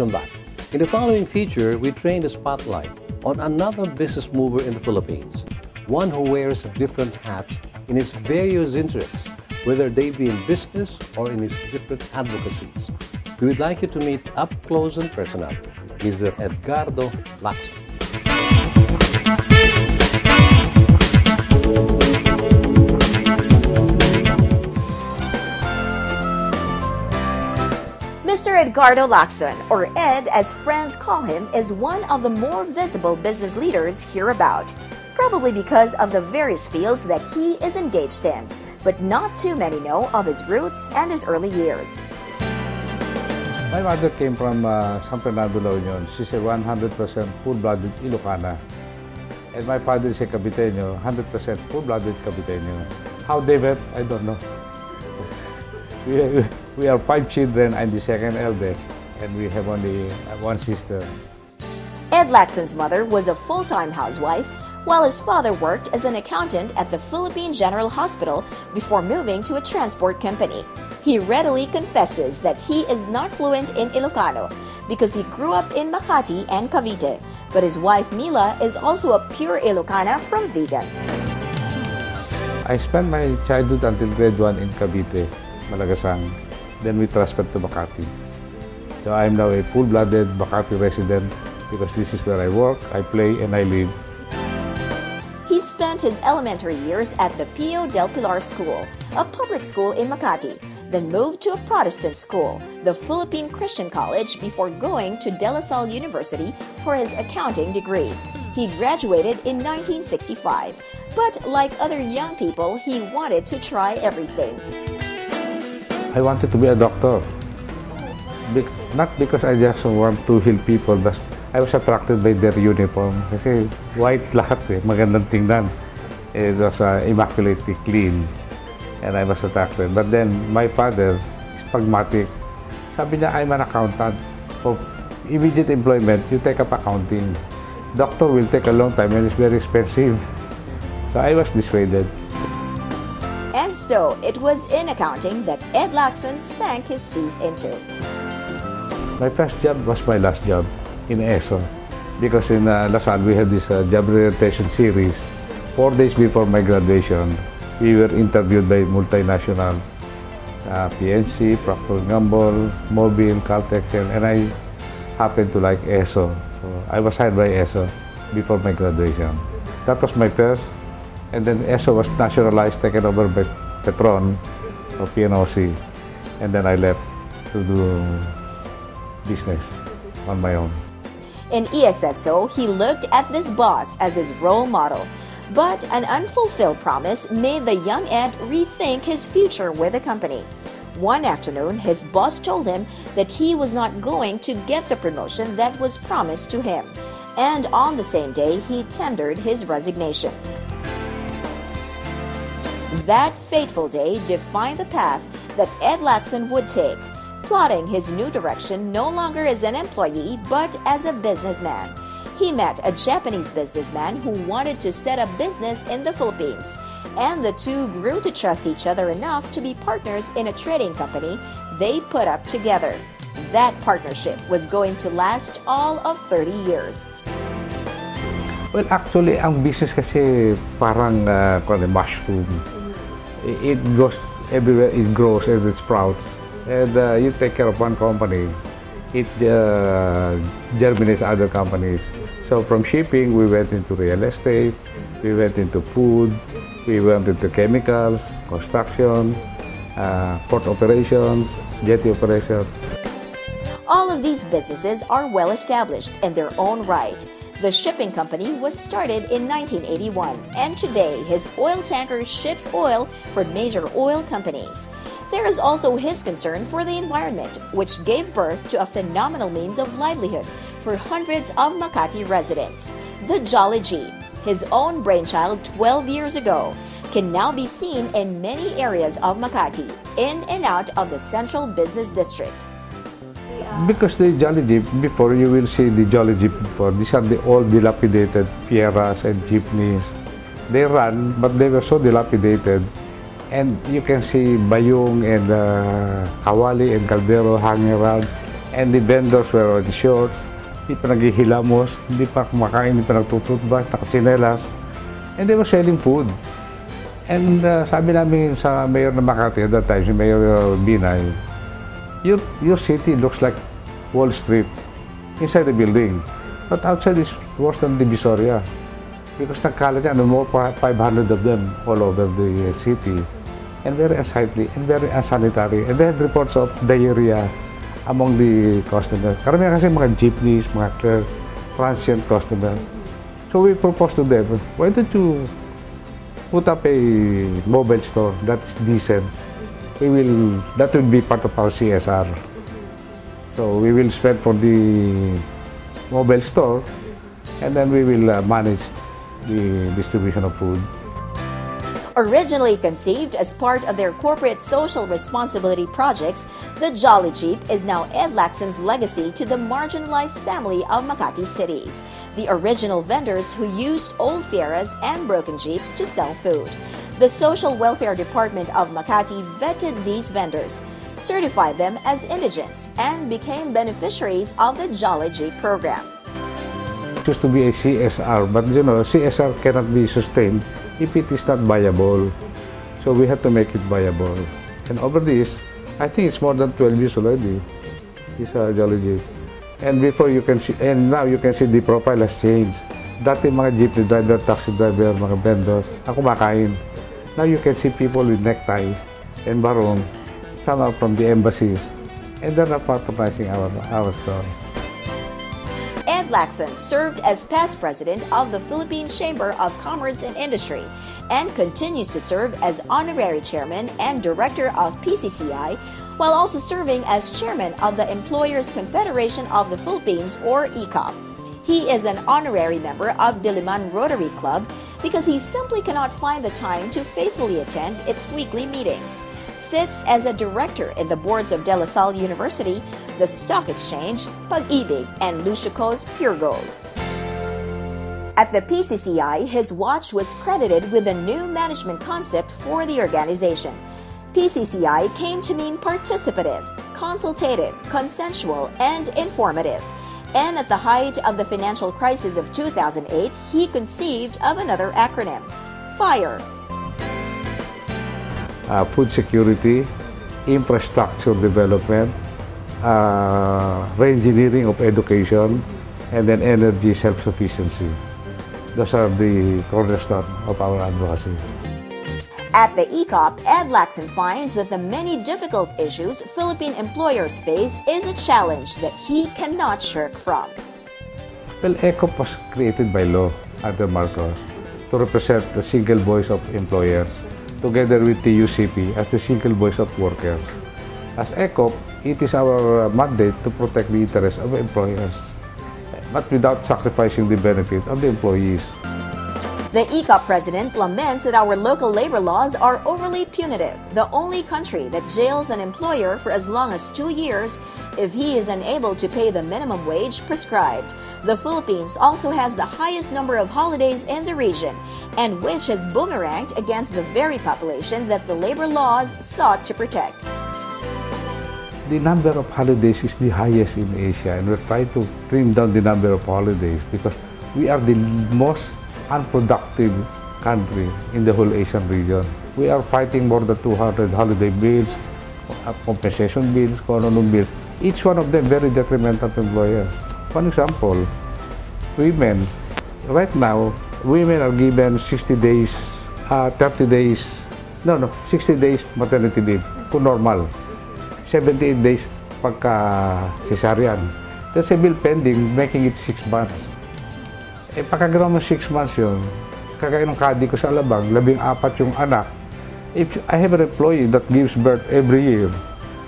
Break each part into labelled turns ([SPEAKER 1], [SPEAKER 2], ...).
[SPEAKER 1] welcome back. In the following feature, we train the spotlight on another business mover in the Philippines, one who wears different hats in his various interests, whether they be in business or in his different advocacies. We would like you to meet up close and personal, Mr. Edgardo Lacson.
[SPEAKER 2] Mr. Edgardo Lacson, or Ed as friends call him, is one of the more visible business leaders hereabout, probably because of the various fields that he is engaged in, but not too many know of his roots and his early years.
[SPEAKER 3] My mother came from San Fernando, La Union. She's a 100% full-blooded Ilocana. And my father is a Caviteño, 100% full-blooded Caviteño. How they met, I don't know. We are 5 children. I'm the second eldest, and we have only one sister.
[SPEAKER 2] Ed Lacson's mother was a full-time housewife, while his father worked as an accountant at the Philippine General Hospital before moving to a transport company. He readily confesses that he is not fluent in Ilocano because he grew up in Makati and Cavite, but his wife Mila is also a pure Ilocana from Vigan.
[SPEAKER 3] I spent my childhood until grade 1 in Cavite, Malagasang. Then we transferred to Makati. So I'm now a full-blooded Makati resident because this is where I work, I play, and I live.
[SPEAKER 2] He spent his elementary years at the Pio del Pilar School, a public school in Makati, then moved to a Protestant school, the Philippine Christian College, before going to De La Salle University for his accounting degree. He graduated in 1965, but like other young people, he wanted to try everything.
[SPEAKER 3] I wanted to be a doctor. Not because I just want to heal people, but I was attracted by their uniform. Kasi white lahat eh, magandang tingnan. It was immaculately clean. And I was attracted. But then my father is pragmatic. Sabi niya, I'm an accountant. For immediate employment, you take up accounting. Doctor will take a long time and it's very expensive. So I was dissuaded.
[SPEAKER 2] And so, it was in accounting that Ed Lacson sank his teeth into.
[SPEAKER 3] My first job was my last job in ESO. Because in Lacson, we had this job orientation series. 4 days before my graduation, we were interviewed by multinationals. PNC, Procter & Gamble, Mobile, Caltex, and I happened to like ESO. So I was hired by ESO before my graduation. That was my first. And then ESO was nationalized, taken over by Petron or PNOC. And then I left to do business on my own.
[SPEAKER 2] In ESSO, he looked at this boss as his role model. But an unfulfilled promise made the young Ed rethink his future with the company. One afternoon, his boss told him that he was not going to get the promotion that was promised to him. And on the same day, he tendered his resignation. That fateful day defined the path that Ed Lacson would take, plotting his new direction no longer as an employee but as a businessman. He met a Japanese businessman who wanted to set up business in the Philippines, and the two grew to trust each other enough to be partners in a trading company they put up together. That partnership was going to last all of 30 years.
[SPEAKER 3] Well, actually, ang business kasi parang mushroom. It goes everywhere, it grows and it sprouts. And you take care of one company, it germinates other companies. So from shipping, we went into real estate, we went into food, we went into chemicals, construction, port operations, jetty operations.
[SPEAKER 2] All of these businesses are well established in their own right. The shipping company was started in 1981, and today his oil tanker ships oil for major oil companies. There is also his concern for the environment, which gave birth to a phenomenal means of livelihood for hundreds of Makati residents. The Jolly Jeep, his own brainchild 12 years ago, can now be seen in many areas of Makati, in and out of the central business district.
[SPEAKER 3] Because the Jolly Jeep, before you will see the Jolly Jeep before, these are the old dilapidated Fieras and Jeepneys. They ran, but they were so dilapidated. And you can see Bayong and Kawali and Caldero hanging around. And the vendors were on shorts, hindi pa naghihilamos, hindi pa kumakain, hindi pa nagtututbrush, nakatsinelas. And they were selling food. And sabi namin sa mayor ng Makati at that time, si Mayor Binay, your city looks like Wall Street inside the building. But outside is worse than Divisoria. Because nagkalat yan, more 500 of them all over the city. And very unsightly and very unsanitary. And they had reports of diarrhea among the customers. Karamihan kasi mga jeepneys, mga transient customers. So we proposed to them, why don't you put up a mobile store that is decent? That will be part of our CSR. So we will spend for the mobile store and then we will manage the distribution of food.
[SPEAKER 2] Originally conceived as part of their corporate social responsibility projects, the Jolly Jeep is now Ed Lacson's legacy to the marginalized family of Makati cities, the original vendors who used old Fieras and broken Jeeps to sell food. The Social Welfare Department of Makati vetted these vendors, certified them as indigents, and became beneficiaries of the Jolly Jeep program.
[SPEAKER 3] It used to be a CSR, but CSR cannot be sustained if it is not viable. So we have to make it viable. And over this, I think it's more than 12 years already, this Jolly Jeep. And before you can see, and now you can see the profile has changed. Dati mga jeepney driver, taxi driver, mga vendors, ako kumakain. Now you can see people with necktie and barong, some are from the embassies, and they're patronizing our store.
[SPEAKER 2] Ed Lacson served as past president of the Philippine Chamber of Commerce and Industry and continues to serve as honorary chairman and director of PCCI, while also serving as chairman of the Employers Confederation of the Philippines, or ECOP. He is an honorary member of Diliman Rotary Club because he simply cannot find the time to faithfully attend its weekly meetings. Sits as a director in the boards of De La Salle University, the Stock Exchange, Pag-ibig, and Lucico's Pure Gold. At the PCCI, his watch was credited with a new management concept for the organization. PCCI came to mean participative, consultative, consensual, and informative. And at the height of the financial crisis of 2008, he conceived of another acronym, FIRE.
[SPEAKER 3] Food security, infrastructure development, re-engineering of education, and then energy self-sufficiency. Those are the cornerstone of our advocacy.
[SPEAKER 2] At the ECOP, Ed Lacson finds that the many difficult issues Philippine employers face is a challenge that he cannot shirk from.
[SPEAKER 3] Well, ECOP was created by law under Marcos to represent the single voice of employers, together with the UCP as the single voice of workers. As ECOP, it is our mandate to protect the interests of employers, but without sacrificing the benefit of the employees.
[SPEAKER 2] The ECOP president laments that our local labor laws are overly punitive, the only country that jails an employer for as long as 2 years if he is unable to pay the minimum wage prescribed. The Philippines also has the highest number of holidays in the region, and which has boomeranged against the very population that the labor laws sought to protect.
[SPEAKER 3] The number of holidays is the highest in Asia, and we're trying to trim down the number of holidays because we are the most unproductive country in the whole Asian region. We are fighting more than 200 holiday bills, compensation bills, economic bills. Each one of them very detrimental to employers. One example, women. Right now, women are given 60 days, 60 days maternity leave kung normal. 78 days pagka cesarean. There's a bill pending making it 6 months. Eh, pagkagawa mo 6 months yun, kagaya ng kadi ko sa Alabang, 14 yung anak. If I have an employee that gives birth every year,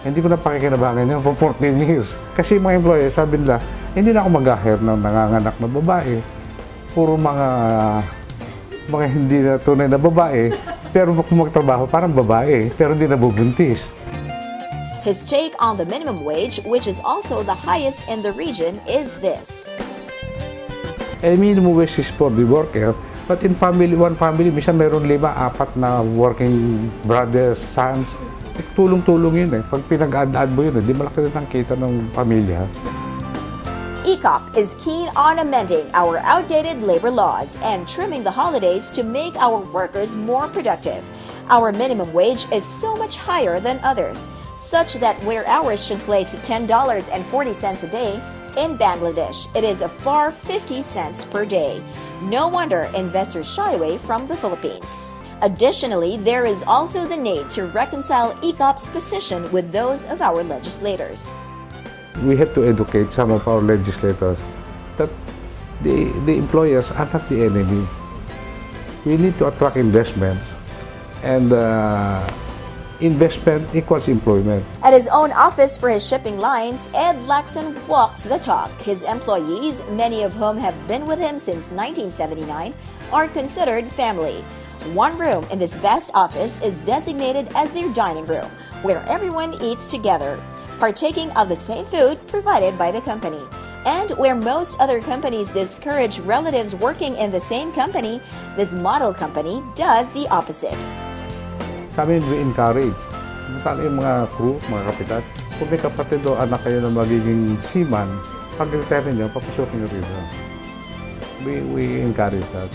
[SPEAKER 3] hindi ko na pakikinabangan yun for 14 years. Kasi mga employee, sabi nila, hindi na ako mag-hire ng nanganganak na babae. Puro mga hindi na tunay na babae, pero kung magtrabaho, parang babae, pero hindi nabubuntis.
[SPEAKER 2] His take on the minimum wage, which is also the highest in the region, is this.
[SPEAKER 3] Minimum wage is for the worker, but in one family, minsan mayroon 5, 4 na working brothers, sons, tulong-tulong yun eh. Pag pinag-add mo yun eh, di malaki rin ang kita ng pamilya.
[SPEAKER 2] ECOP is keen on amending our outdated labor laws and trimming the holidays to make our workers more productive. Our minimum wage is so much higher than others, such that where hours translate to $10.40 a day, in Bangladesh it is a far 50 cents per day. No wonder investors shy away from the Philippines. Additionally, there is also the need to reconcile ECOP's position with those of our legislators.
[SPEAKER 3] We have to educate some of our legislators that the employers are not the enemy. We need to attract investments, and investment equals employment.
[SPEAKER 2] At his own office for his shipping lines, Ed Lacson walks the talk. His employees, many of whom have been with him since 1979, are considered family. One room in this vast office is designated as their dining room, where everyone eats together, partaking of the same food provided by the company. And where most other companies discourage relatives working in the same company, this model company does the opposite.
[SPEAKER 3] Sa amin, we encourage. Punta yung mga crew, mga kapitan. Kung may kapatid o anak kayo na magiging seaman, pag-retire nyo, papasukin nyo rin. We encourage that.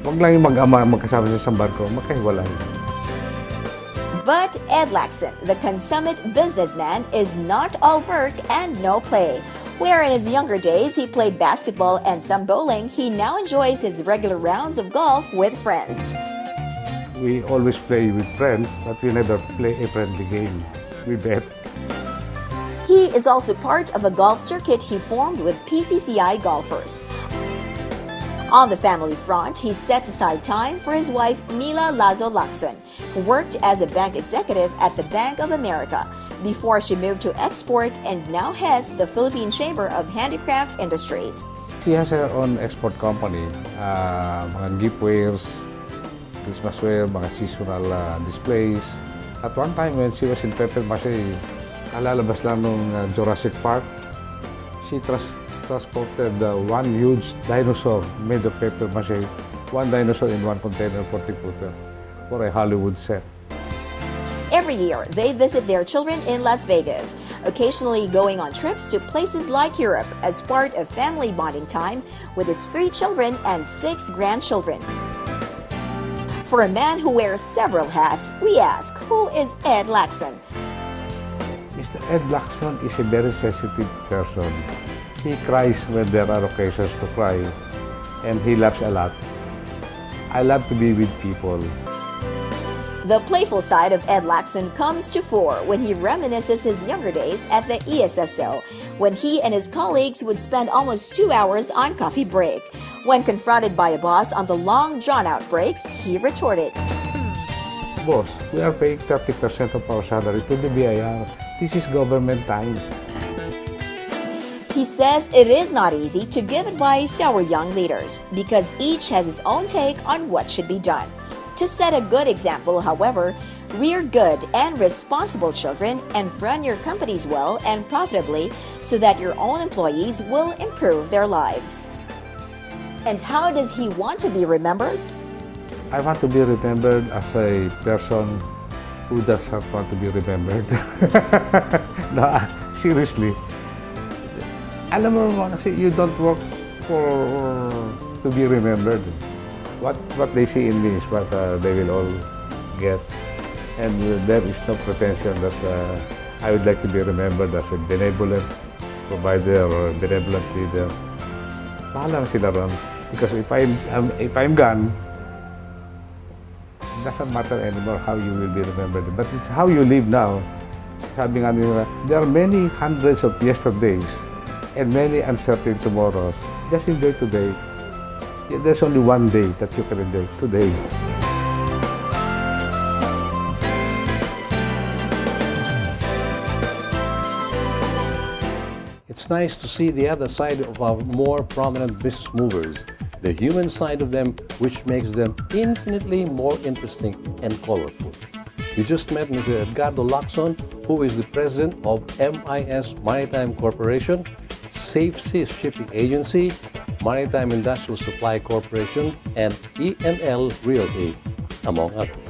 [SPEAKER 3] Huwag lang yung mag-ama magkasama sa isang barko, magkahiwalay.
[SPEAKER 2] But Ed Lacson, the consummate businessman, is not all work and no play. Where in his younger days he played basketball and some bowling, he now enjoys his regular rounds of golf with friends.
[SPEAKER 3] We always play with friends, but we never play a friendly game. We bet.
[SPEAKER 2] He is also part of a golf circuit he formed with PCCI golfers. On the family front, he sets aside time for his wife Mila Lazo Lacson, who worked as a bank executive at the Bank of America before she moved to export and now heads the Philippine Chamber of Handicraft Industries.
[SPEAKER 3] She has her own export company, mga giftwares, Christmas wear, mga seasonal displays. At one time when she was in Pepper Mache, kalalabas lang nung Jurassic Park, she transported one huge dinosaur made of paper mache, one dinosaur in one container for the for a Hollywood set.
[SPEAKER 2] Every year, they visit their children in Las Vegas, occasionally going on trips to places like Europe as part of family bonding time with his 3 children and 6 grandchildren. For a man who wears several hats, we ask, who is Ed Lacson?
[SPEAKER 3] Mr. Ed Lacson is a very sensitive person. He cries when there are occasions to cry, and he laughs a lot. I love to be with people.
[SPEAKER 2] The playful side of Ed Lacson comes to fore when he reminisces his younger days at the ESSO, when he and his colleagues would spend almost 2 hours on coffee break. When confronted by a boss on the long drawn-out breaks, he retorted,
[SPEAKER 3] Boss, we are paying 30% of our salary to the BIR. This is government time.
[SPEAKER 2] He says it is not easy to give advice to our young leaders because each has his own take on what should be done. To set a good example, however, rear good and responsible children and run your companies well and profitably so that your own employees will improve their lives. And how does he want to be remembered?
[SPEAKER 3] I want to be remembered as a person who does not want to be remembered. No, seriously. Alam mo naman kasi you don't work to be remembered. What they see in me is what they will all get. And there is no pretension that I would like to be remembered as a benevolent provider or a benevolent leader. Bahala na sila ron. Because if I'm gone, it doesn't matter anymore how you will be remembered. But it's how you live now. Sabi nga nila, there are many hundreds of yesterdays and many uncertain tomorrows. Just enjoy today. There's only one day that you can enjoy, today.
[SPEAKER 1] It's nice to see the other side of our more prominent business movers, the human side of them, which makes them infinitely more interesting and colorful. You just met Mr. Edgardo Lacson, who is the president of MIS Maritime Corporation, Safe Seas Shipping Agency, Maritime Industrial Supply Corporation, and EML Realty, among others.